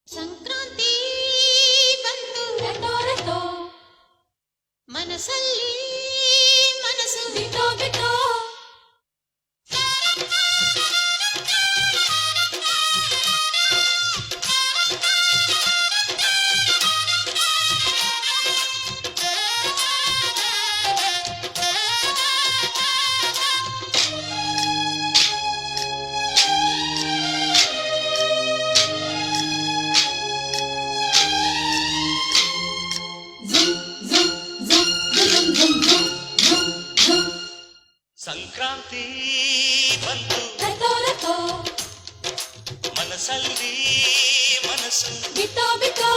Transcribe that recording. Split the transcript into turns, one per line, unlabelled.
ಸಂಕ್ರಾಂತಿ ಬಂತು ರಟೋ ರಟೋ ಮನಸ್ಸಲ್ಲಿ ಮನಸ್ಸು ಬಿಟ್ಟೋ ಬಿಟ್ಟೋ
ಸಂಕ್ರಾಂತಿ ಬಂತು
ರಟೋ ರಟೋ
ಮನಸ್ಸಲ್ಲಿ ಮನಸ್ಸು
ಬಿಟ್ಟೋ ಬಿಟ್ಟೋ